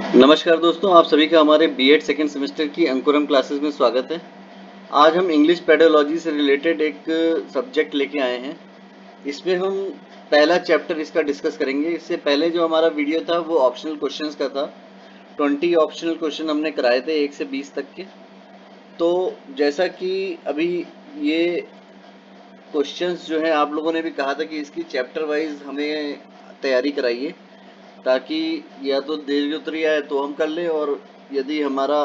नमस्कार दोस्तों, आप सभी का हमारे बीएड सेकेंड सेमेस्टर की अंकुरम क्लासेस में स्वागत है। आज हम इंग्लिश पेडोलॉजी से रिलेटेड एक सब्जेक्ट लेके आए हैं। इसमें हम पहला चैप्टर इसका डिस्कस करेंगे। इससे पहले जो हमारा वीडियो था वो ऑप्शनल क्वेश्चंस का था। 20 ऑप्शनल क्वेश्चन हमने कराए थे 1 से 20 तक के। तो जैसा कि अभी ये क्वेश्चंस जो है आप लोगों ने भी कहा था कि इसकी चैप्टर वाइज हमें तैयारी कराइए, ताकि या तो दीर्घोत्तरी आए तो हम कर लें, और यदि हमारा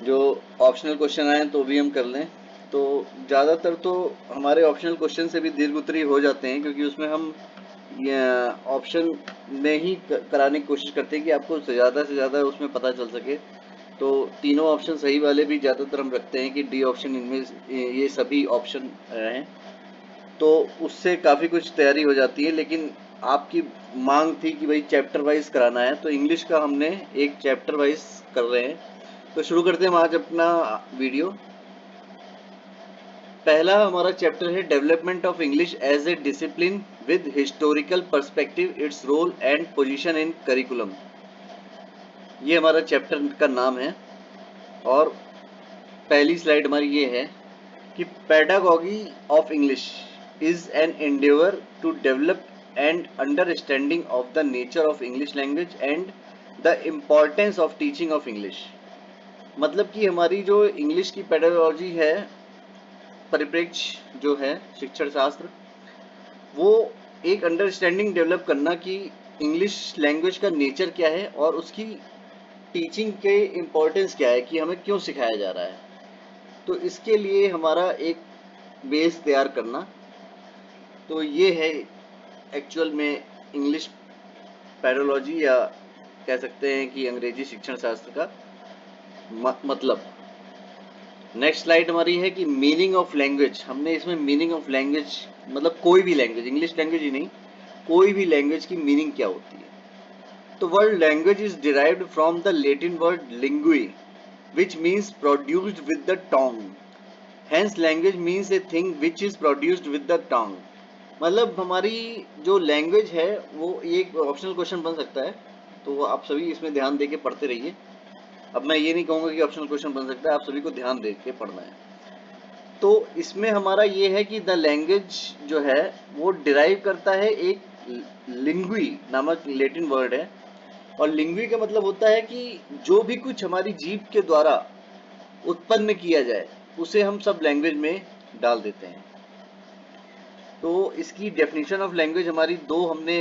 जो ऑप्शनल क्वेश्चन आए तो भी हम कर लें। तो ज़्यादातर तो हमारे ऑप्शनल क्वेश्चन से भी दीर्घोत्तरी हो जाते हैं, क्योंकि उसमें हम ऑप्शन में ही कराने की कोशिश करते हैं कि आपको ज़्यादा से ज़्यादा उसमें पता चल सके। तो तीनों ऑप्शन सही वाले भी ज़्यादातर हम रखते हैं कि डी ऑप्शन इनमें ये सभी ऑप्शन हैं, तो उससे काफ़ी कुछ तैयारी हो जाती है। लेकिन आपकी मांग थी कि भाई चैप्टर वाइज कराना है, तो इंग्लिश का हमने एक चैप्टर वाइज कर रहे हैं। तो शुरू करते हैं हम आज अपना वीडियो। पहला हमारा चैप्टर है development of English as a discipline with historical perspective, its role and position in curriculum. ये हमारा चैप्टर का नाम है। और पहली स्लाइड हमारी ये है कि pedagogy of English is an endeavour to develop and understanding of the nature of English language and the importance of teaching of English. मतलब कि हमारी जो इंग्लिश की पेडागॉजी है, परिप्रेक्ष्य जो है शिक्षण शास्त्र, वो एक अंडरस्टैंडिंग डेवलप करना कि इंग्लिश लैंग्वेज का नेचर क्या है और उसकी टीचिंग के इम्पोर्टेंस क्या है, कि हमें क्यों सिखाया जा रहा है। तो इसके लिए हमारा एक बेस तैयार करना, तो ये है एक्चुअल में इंग्लिश पेडोलॉजी, या कह सकते हैं कि अंग्रेजी शिक्षण शास्त्र का मतलब। नेक्स्ट स्लाइड हमारी है कि मीनिंग ऑफ लैंग्वेज। हमने इसमें मीनिंग ऑफ लैंग्वेज मतलब कोई भी लैंग्वेज, इंग्लिश लैंग्वेज ही नहीं, कोई भी लैंग्वेज की मीनिंग क्या होती है। तो word language is derived from the Latin word lingua which means produced with the tongue. Hence language means a thing which is produced with the tongue. मतलब हमारी जो लैंग्वेज है वो एक ऑप्शनल क्वेश्चन बन सकता है, तो आप सभी इसमें ध्यान देके पढ़ते रहिए। अब मैं ये नहीं कहूँगा कि ऑप्शनल क्वेश्चन बन सकता है, आप सभी को ध्यान दे के पढ़ना है। तो इसमें हमारा ये है कि द लैंग्वेज जो है वो डिराइव करता है एक लिंगुई नामक लैटिन वर्ड है। और लिंगुई का मतलब होता है कि जो भी कुछ हमारी जीभ के द्वारा उत्पन्न किया जाए उसे हम सब लैंग्वेज में डाल देते हैं। तो इसकी डेफिनेशन ऑफ लैंग्वेज हमारी दो हमने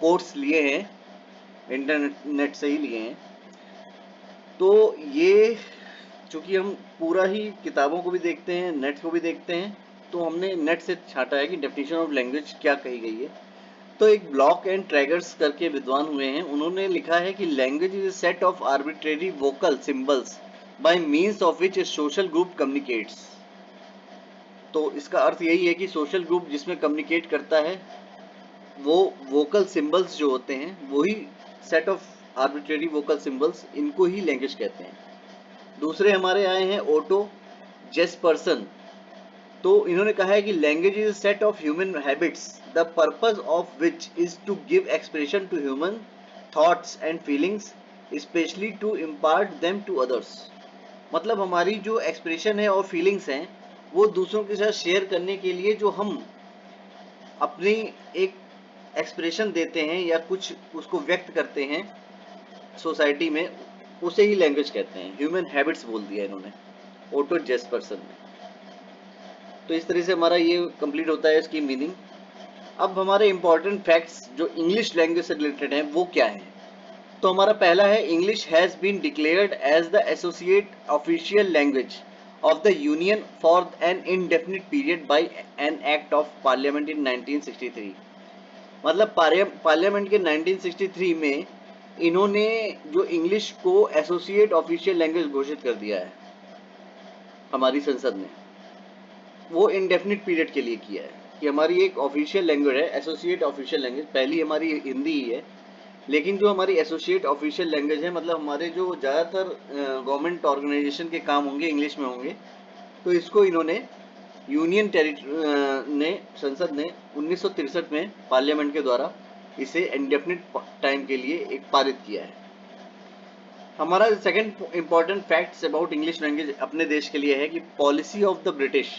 कोर्स लिए हैं, इंटरनेट से ही लिए हैं। तो ये चूंकि हम पूरा ही किताबों को भी देखते हैं, नेट को भी देखते हैं, तो हमने नेट से छांटा है कि डेफिनेशन ऑफ लैंग्वेज क्या कही गई है। तो एक ब्लॉक एंड ट्रैगर्स करके विद्वान हुए हैं, उन्होंने लिखा है कि language is a set of arbitrary vocal symbols by means of which A social group communicates. तो इसका अर्थ यही है कि सोशल ग्रुप जिसमें कम्युनिकेट करता है वो वोकल सिंबल्स जो होते हैं वही set of arbitrary vocal symbols, इनको ही लैंग्वेज कहते हैं। दूसरे हमारे आए हैं ओटो जेसपर्सन। तो इन्होंने कहा है कि language is set of human habits the purpose of which is to give expression to human thoughts and feelings specially to impart them to others. मतलब हमारी जो एक्सप्रेशन है और फीलिंग्स हैं वो दूसरों के साथ शेयर करने के लिए जो हम अपनी एक एक्सप्रेशन देते हैं या कुछ उसको व्यक्त करते हैं सोसाइटी में, उसे ही लैंग्वेज कहते हैं। ह्यूमन हैबिट्स बोल दिया इन्होंने ओटो जेसपर्सन ने। तो इस तरह से हमारा ये कंप्लीट होता है इसकी मीनिंग। अब हमारे इंपॉर्टेंट फैक्ट्स जो इंग्लिश लैंग्वेज से रिलेटेड हैं वो क्या हैं। तो हमारा पहला है English has been declared as the associate official language of the union for an indefinite period by an act of parliament in 1963। मतलब पार्लियामेंट के 1963 में इन्होंने जो इंग्लिश को एसोसिएट ऑफिशियल लैंग्वेज घोषित कर दिया है हमारी संसद ने। वो इनडेफिनिट पीरियड के लिए किया है कि हमारी एक ऑफिशियल लैंग्वेज है, एसोसिएट ऑफिशियल लैंग्वेज। पहली हमारी हिंदी ही है, लेकिन जो हमारी एसोसिएट ऑफिशियल लैंग्वेज है, मतलब हमारे जो ज़्यादातर गवर्नमेंट ऑर्गेनाइजेशन के काम होंगे इंग्लिश में होंगे, तो इसको इन्होंने यूनियन टेरिटरी ने संसद ने 1963 में पार्लियामेंट के द्वारा इसे इंडेफिनिट टाइम के लिए एक पारित किया है। हमारा second important facts about English language अपने देश के लिए है कि पॉलिसी ऑफ द ब्रिटिश,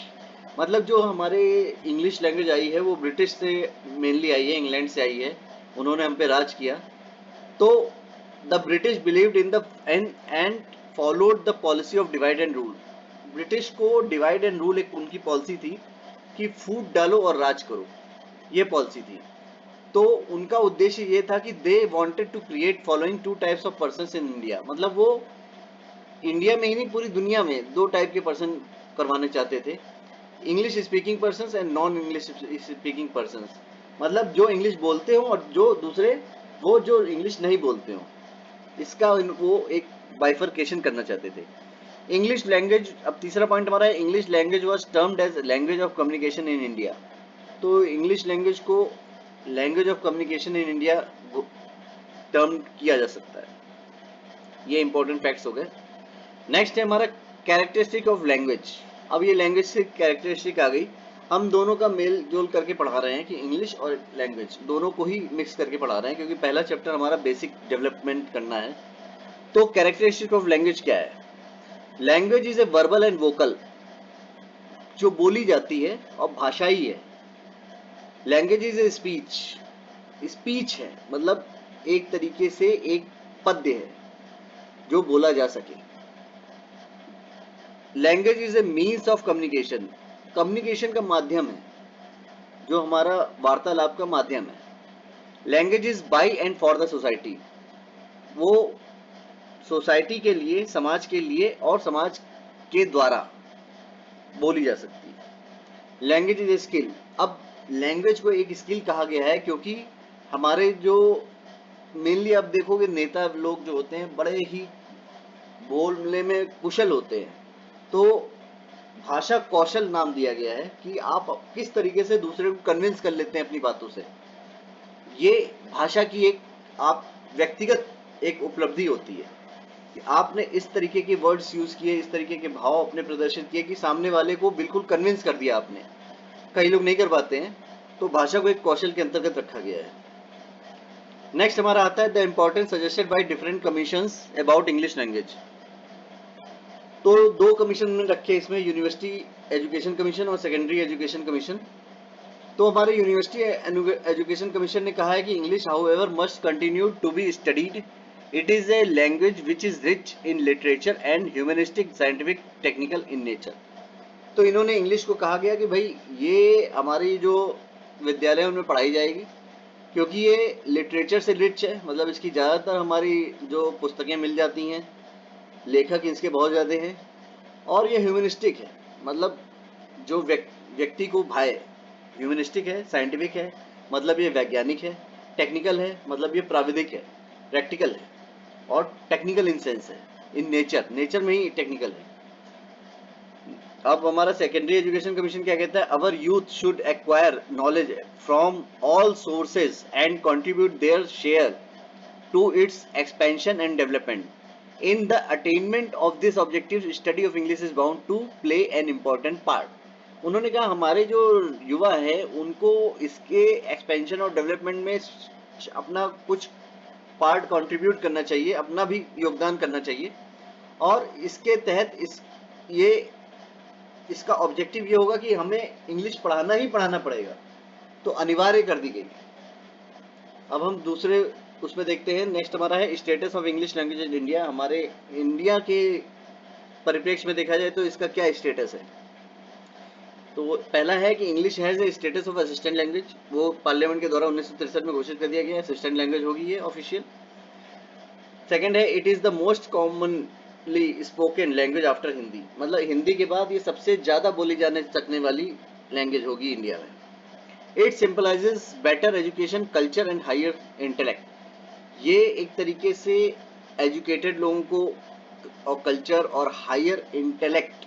मतलब जो हमारे इंग्लिश लैंग्वेज आई है वो ब्रिटिश से मेनली आई है, इंग्लैंड से आई है, उन्होंने हम पे राज किया। तो the British believed in the end followed the policy of divide and rule. British को डिवाइड एंड रूल एक उनकी पॉलिसी थी कि फूट डालो और राज करो, ये पॉलिसी थी। तो उनका उद्देश्य ये था कि they wanted to create following two types of persons in India, मतलब वो इंडिया में ही नहीं पूरी दुनिया में दो टाइप के पर्सन करवाने चाहते थे, English speaking persons and non English speaking persons, मतलब जो इंग्लिश बोलते हो और जो दूसरे वो जो इंग्लिश नहीं बोलते हो, इसका वो एक बाइफर्केशन करना चाहते थे। इंग्लिश लैंग्वेज, अब तीसरा पॉइंट हमारा है, English language was termed as language of communication in India. तो इंग्लिश लैंग्वेज को language of communication in India term किया जा सकता है। ये इंपॉर्टेंट फैक्ट्स हो गए। नेक्स्ट है हमारा कैरेक्टरिस्टिक ऑफ लैंग्वेज। अब ये लैंग्वेज से कैरेक्टरिस्टिक आ गई, हम दोनों का मेल जोल करके पढ़ा रहे हैं कि इंग्लिश और लैंग्वेज दोनों को ही मिक्स करके पढ़ा रहे हैं, क्योंकि पहला चैप्टर हमारा बेसिक डेवलपमेंट करना है। तो कैरेक्टरिस्टिक ऑफ लैंग्वेज क्या है? Language is a verbal and vocal, जो बोली जाती है और भाषाई है। Language is a speech, speech है मतलब एक तरीके से एक पद्य है जो बोला जा सके। Language is a means of communication, communication का माध्यम है, जो हमारा वार्तालाप का माध्यम है। Language is by and for the society, वो सोसाइटी के लिए, समाज के लिए और समाज के द्वारा बोली जा सकती है। लैंग्वेज इज ए स्किल, अब लैंग्वेज को एक स्किल कहा गया है क्योंकि हमारे जो मेनली आप देखोगे नेता लोग जो होते हैं बड़े ही बोलने में कुशल होते हैं, तो भाषा कौशल नाम दिया गया है कि आप किस तरीके से दूसरे को कन्विंस कर लेते हैं अपनी बातों से। ये भाषा की एक आप व्यक्तिगत एक उपलब्धि होती है कि आपने इस तरीके के वर्ड्स यूज किए, इस तरीके के भाव अपने प्रदर्शित किए कि सामने वाले को बिल्कुल कन्विंस कर दिया आपने। कई लोग नहीं कर पाते हैं, तो भाषा को एक कौशल के अंतर्गत रखा गया है। नेक्स्ट हमारा आता है the importance suggested by different commissions about English language. तो दो कमीशन उन्होंने रखे इसमें, यूनिवर्सिटी एजुकेशन कमीशन और सेकेंडरी एजुकेशन कमीशन। तो हमारे यूनिवर्सिटी एजुकेशन कमीशन ने कहा है कि English however must continue to be studied, it is a language which is rich in literature and humanistic, scientific, technical in nature. तो इन्होंने English को कहा गया कि भाई ये हमारी जो विद्यालयों में पढ़ाई जाएगी, क्योंकि ये लिटरेचर से रिच है, मतलब इसकी ज़्यादातर हमारी जो पुस्तकें मिल जाती हैं, लेखक इसके बहुत ज़्यादा हैं, और ये ह्यूमनिस्टिक है, मतलब जो व्यक्ति को भाए। ह्यूमनिस्टिक है, साइंटिफिक है, मतलब ये वैज्ञानिक है, टेक्निकल है, मतलब ये प्राविधिक है, प्रैक्टिकल है, और टेक्निकल इन सेंस है, इन नेचर, नेचर में ही टेक्निकल है। अब हमारा सेकेंडरी एजुकेशन कमीशन क्या कहता है? Our youth should acquire knowledge from all sources and contribute their share to its expansion and development. In the attainment of this objective, study of English is bound to play an important part। उन्होंने कहा हमारे जो युवा है उनको इसके expansion और development में अपना कुछ पार्ट कंट्रीब्यूट करना चाहिए, अपना भी योगदान करना चाहिए, और इसके तहत इसका ऑब्जेक्टिव ये होगा कि हमें इंग्लिश पढ़ाना ही पढ़ाना पड़ेगा, तो अनिवार्य कर दी गई। अब हम दूसरे उसमें देखते हैं। नेक्स्ट हमारा है status of English language in India. हमारे इंडिया के परिप्रेक्ष्य में देखा जाए तो इसका क्या स्टेटस है? तो पहला है कि English has a status of assistant language, वो पार्लियामेंट के द्वारा 1963 में घोषित कर दिया गया है, असिस्टेंट लैंग्वेज होगी ये ऑफिशियल। सेकंड है it is the most commonly spoken language after Hindi, मतलब हिंदी के बाद ये सबसे ज्यादा बोली जाने सकने वाली लैंग्वेज होगी इंडिया में। It simplifies better education, culture and higher intellect, ये एक तरीके से एजुकेटेड लोगों को और कल्चर और हायर इंटेलेक्ट,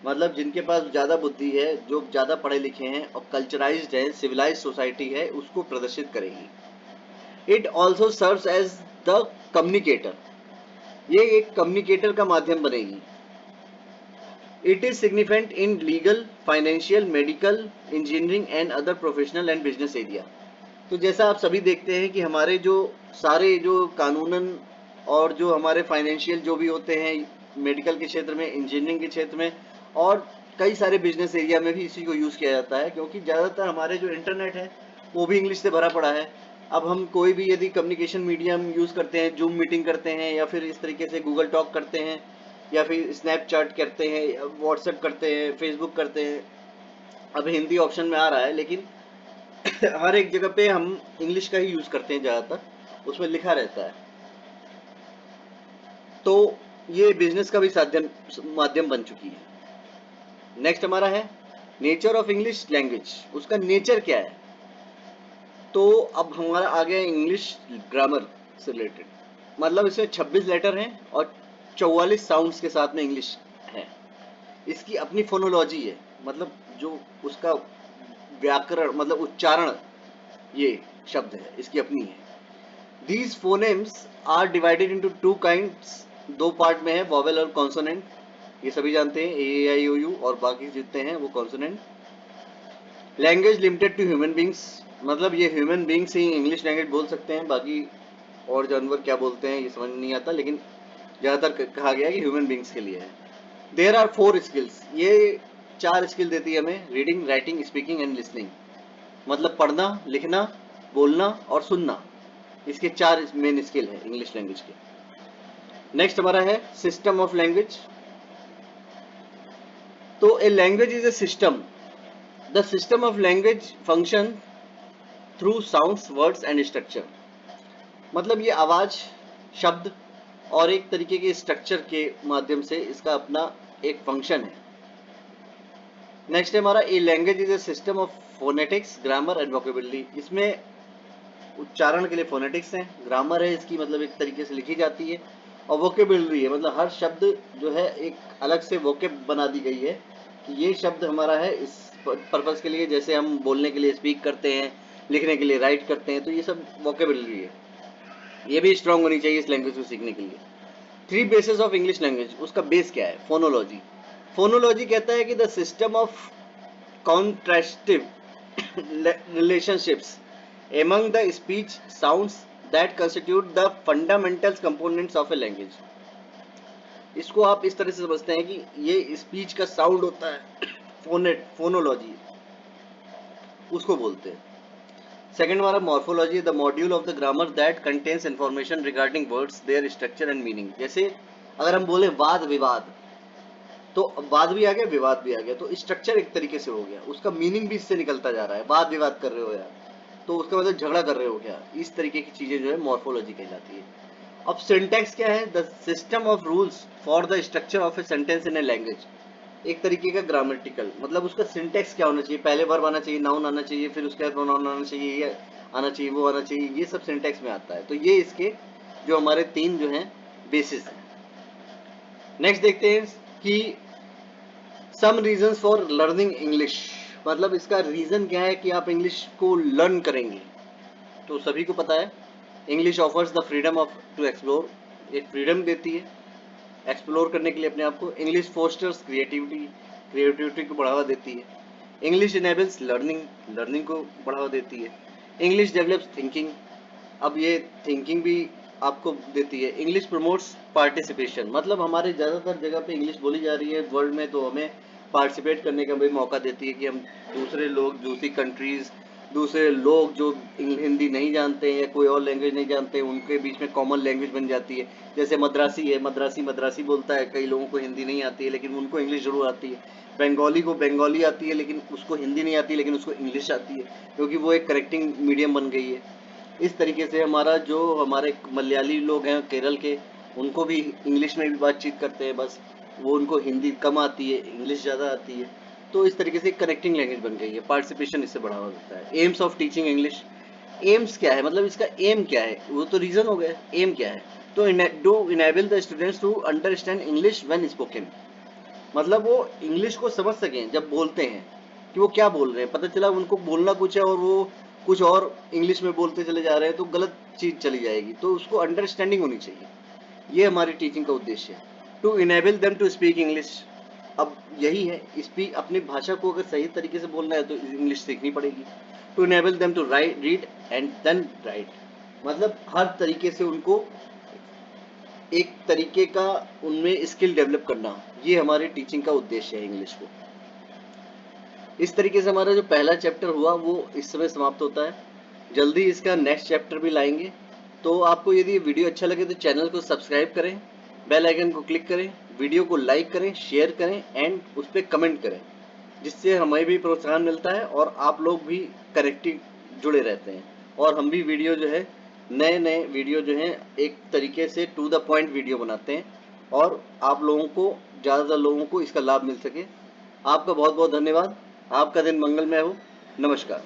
मतलब जिनके पास ज़्यादा बुद्धि है, जो ज़्यादा पढ़े लिखे हैं और कल्चराइज्ड है, सिविलाइज्ड सोसाइटी है, उसको प्रदर्शित करेगी। It also serves as the communicator, ये एक कम्युनिकेटर का माध्यम बनेगी। It is significant in legal, financial, medical, engineering and other professional and business area. तो जैसा आप सभी देखते हैं कि हमारे जो सारे जो कानूनन और जो हमारे फाइनेंशियल जो भी होते हैं, मेडिकल के क्षेत्र में, इंजीनियरिंग के क्षेत्र में, और कई सारे बिजनेस एरिया में भी इसी को यूज़ किया जाता है, क्योंकि ज़्यादातर हमारे जो इंटरनेट है वो भी इंग्लिश से भरा पड़ा है। अब हम कोई भी यदि कम्युनिकेशन मीडियम यूज़ करते हैं, जूम मीटिंग करते हैं, या फिर इस तरीके से गूगल टॉक करते हैं, या फिर स्नैपचैट करते हैं, व्हाट्सएप करते हैं, फेसबुक करते हैं, अब हिंदी ऑप्शन में आ रहा है, लेकिन हर एक जगह पे हम इंग्लिश का ही यूज़ करते हैं ज़्यादातर, उसमें लिखा रहता है। तो ये बिजनेस का भी साधन माध्यम बन चुकी है। नेक्स्ट हमारा है नेचर ऑफ इंग्लिश लैंग्वेज, उसका नेचर क्या है। तो अब हमारा आ गया इंग्लिश ग्रामर से रिलेटेड, मतलब इसमें 26 लेटर हैं और 44 साउंड्स के साथ में इंग्लिश है। इसकी अपनी फोनोलॉजी है, मतलब जो उसका व्याकरण मतलब उच्चारण, ये शब्द है इसकी अपनी है। These phonemes are divided into two kinds, दो पार्ट में है, वॉवेल और कॉन्सोनेंट, ये सभी जानते हैं, ए आई ओ यू, और बाकी जितने हैं वो consonant. Language limited to human beings, मतलब ये ह्यूमन बींग्स ही इंग्लिश लैंग्वेज बोल सकते हैं, बाकी और जानवर क्या बोलते हैं ये समझ नहीं आता, लेकिन ज़्यादातर कहा गया कि ह्यूमन बींग्स के लिए है। देयर आर 4 स्किल्स, ये 4 स्किल देती है हमें, reading, writing, speaking and listening, मतलब पढ़ना, लिखना, बोलना और सुनना, इसके 4 मेन स्किल है इंग्लिश लैंग्वेज के। नेक्स्ट हमारा है सिस्टम ऑफ लैंग्वेज। तो a language is a system, the system of language function through sounds, words and structure, मतलब ये आवाज, शब्द और एक तरीके के स्ट्रक्चर के माध्यम से इसका अपना एक फंक्शन है। नेक्स्ट है हमारा a language is a system of phonetics, grammar and vocabulary, इसमें उच्चारण के लिए फोनेटिक्स है, ग्रामर है इसकी मतलब एक तरीके से लिखी जाती है, और वोकेबुलरी है मतलब हर शब्द जो है एक अलग से वोकेब बना दी गई है कि ये शब्द हमारा है इस पर्पस के लिए, जैसे हम बोलने के लिए स्पीक करते हैं, लिखने के लिए राइट करते हैं, तो ये सब वोकेबुलरी है, ये भी स्ट्रांग होनी चाहिए इस लैंग्वेज को सीखने के लिए। 3 बेसिस ऑफ इंग्लिश लैंग्वेज, उसका बेस क्या है, फोनोलॉजी। फोनोलॉजी कहता है कि the system of contrastive relationships among the speech sounds that constitute the fundamental components of a language। इसको आप इस तरह से समझते हैं कि ये स्पीच का साउंड होता है, फोनोलॉजी उसको बोलते हैं। सेकंड हमारा morphology, the module of the grammar that contains information regarding words, there structure and meaning. जैसे अगर हम बोले वाद विवाद, तो वाद भी आ गया, विवाद भी आ गया, तो स्ट्रक्चर एक तरीके से हो गया, उसका मीनिंग भी इससे निकलता जा रहा है। वाद विवाद कर रहे हो यार, तो उसका मतलब झगड़ा कर रहे हो क्या, इस तरीके की चीजें जो है मॉर्फोलॉजी कहलाती है। अब सिंटैक्स क्या है, the system of rules for the structure of a sentence in a language, एक तरीके का ग्रामेटिकल, मतलब उसका सिंटैक्स क्या होना चाहिए, पहले वर्ब आना चाहिए, नाउन आना चाहिए, फिर उसके बाद प्रोनाउन आना चाहिए, ये आना चाहिए, वो आना चाहिए, ये सब सिंटैक्स में आता है। तो ये इसके जो हमारे 3 जो हैं बेसिस हैं। नेक्स्ट देखते हैं कि some reason for learning English, मतलब इसका रीजन क्या है कि आप इंग्लिश को लर्न करेंगे। तो सभी को पता है English offers the freedom of to explore, एक फ्रीडम देती है एक्सप्लोर करने के लिए अपने आप को। इंग्लिश फोस्टर्स क्रिएटिविटी, क्रिएटिविटी को बढ़ावा देती है। इंग्लिश इनेबल्स लर्निंग, लर्निंग को बढ़ावा देती है। इंग्लिश डेवलप्स थिंकिंग, अब ये थिंकिंग भी आपको देती है। इंग्लिश प्रमोट्स पार्टिसिपेशन, मतलब हमारे ज़्यादातर जगह पे इंग्लिश बोली जा रही है वर्ल्ड में, तो हमें पार्टिसिपेट करने का भी मौका देती है कि हम दूसरे लोग, दूसरी कंट्रीज़, दूसरे लोग जो हिंदी नहीं जानते हैं या कोई और लैंग्वेज नहीं जानते हैं, उनके बीच में कॉमन लैंग्वेज बन जाती है। जैसे मद्रासी है, मद्रासी बोलता है, कई लोगों को हिंदी नहीं आती है लेकिन उनको इंग्लिश जरूर आती है। बंगाली को बंगाली आती है लेकिन उसको हिंदी नहीं आती, लेकिन उसको इंग्लिश आती है, क्योंकि वो एक करेक्टिंग मीडियम बन गई है। इस तरीके से हमारा जो हमारे मलयाली लोग हैं केरल के, उनको भी इंग्लिश में भी बातचीत करते हैं, बस वो उनको हिंदी कम आती है, इंग्लिश ज़्यादा आती है। तो इस तरीके से कनेक्टिंग लैंग्वेज बन गई है, पार्टिसिपेशन इससे बढ़ावा देता है। AIIMS of teaching English, AIIMS क्या है, मतलब इसका एम क्या है, वो तो रीजन हो गया, एम क्या है, तो to enable the students to understand English when spoken, मतलब वो इंग्लिश को समझ सकें जब बोलते हैं कि वो क्या बोल रहे हैं। पता चला उनको बोलना कुछ है और वो कुछ और इंग्लिश में बोलते चले जा रहे हैं, तो गलत चीज चली जाएगी, तो उसको अंडरस्टैंडिंग होनी चाहिए। ये हमारी टीचिंग का उद्देश्य है। To enable them to speak English, अब यही है, स्पीक, अपनी भाषा को अगर सही तरीके से बोलना है तो इंग्लिश सीखनी पड़ेगी। To enable them to write, read and then write, मतलब हर तरीके से उनको एक तरीके का उनमें स्किल डेवलप करना, ये हमारे टीचिंग का उद्देश्य है इंग्लिश को। इस तरीके से हमारा जो पहला चैप्टर हुआ वो इस समय समाप्त होता है। जल्दी इसका नेक्स्ट चैप्टर भी लाएंगे। तो आपको यदि ये वीडियो अच्छा लगे तो चैनल को सब्सक्राइब करें, बेल आइकन को क्लिक करें, वीडियो को लाइक करें, शेयर करें एंड उस पर कमेंट करें, जिससे हमें भी प्रोत्साहन मिलता है और आप लोग भी करेक्टिव जुड़े रहते हैं। और हम भी वीडियो जो है नए नए वीडियो जो हैं एक तरीके से टू द पॉइंट वीडियो बनाते हैं और आप लोगों को ज़्यादातर लोगों को इसका लाभ मिल सके। आपका बहुत बहुत धन्यवाद। आपका दिन मंगलमय हो। नमस्कार।